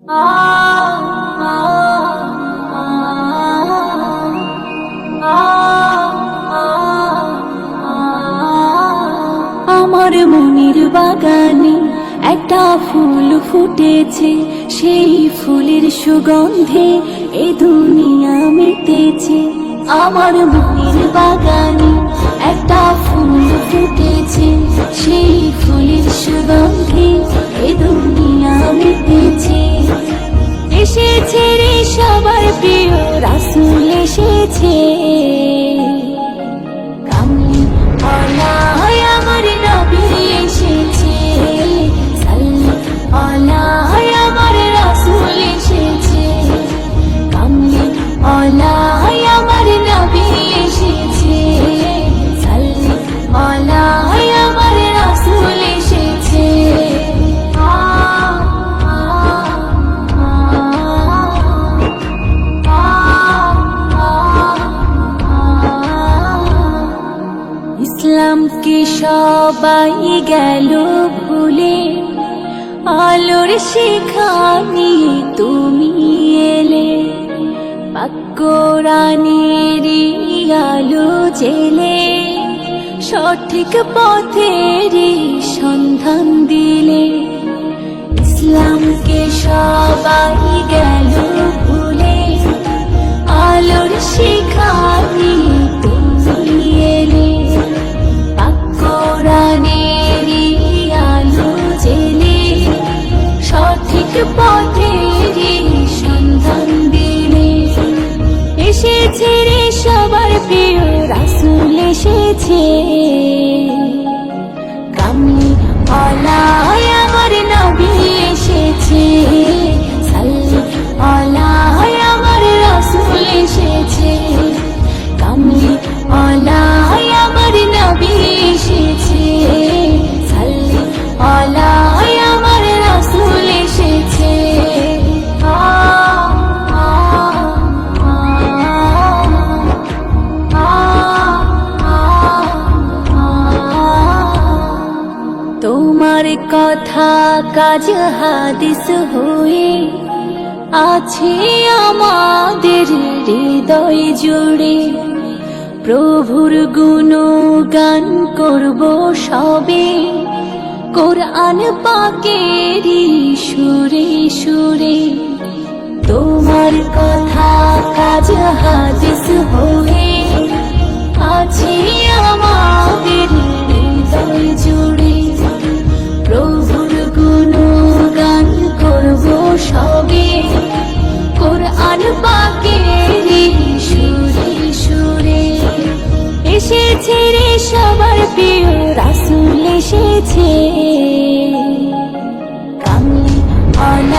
আমার মনের বাগানে একটা ফুল ফুটেছে, সেই ফুলের সুগন্ধে এ দুনিয়া মেতেছে। আমার মনের বাগানে একটা ফুল ফুটেছে, সেই ফুলের সুগন্ধে এ দুনিয়া মেতেছে। এসেছে রে সবার প্রিয় রাসূল এসেছে, কামলি ওয়ালা আমার নবী এসেছে, সাল্লাল্লাহু আলাইহি আমার রাসূল এসেছে, কামলি ওয়ালা আমার নবী এসেছে, সাল্লাল্লাহু আলাইহি আমার রাসূল এসেছে। ইসলামকে সবাই গেল ভুলে, আলোর শিখা নিয়ে তুমি এলে, পাক কোরআনেরই আলো জেলে, সঠিক পথেরই সন্ধান দিলে। ইসলামকে সবাই গেল ভুলে, আলোর শিখা নিয়ে তুমি এলে, পাক কোরআনেরই আলো জেলে, সঠিক পথেরই সন্ধান দিলে। এসেছে রে সবার প্রিয় রাসূল এসেছে, কামলি ওয়ালা আমার নবী এসেছে, সাল্লাল্লাহু আলাইহি আমার রাসূল এসেছে, কামলি ওয়ালা আমার নবী এসেছে, সাল্লাল্লাহু আলাইহি আমার রাসূল এসেছে। তোমার কথা কাজ হাদিস হয়ে আছে আমাদের হৃদয় জুড়ে, প্রভুর গুণগান করব সবে, কোরআন পাকেরই সুরে সুরে। তোমার কথা কাজ হাদিস হয়ে আছে আমাদের হৃদয় জুড়ে, প্রভুর গুণগান করব সবে, কোরআন পাকেরই সুরে সুরে। এসেছে রে সবার প্রিয় রাসূল এসেছে, কামলি ওয়ালা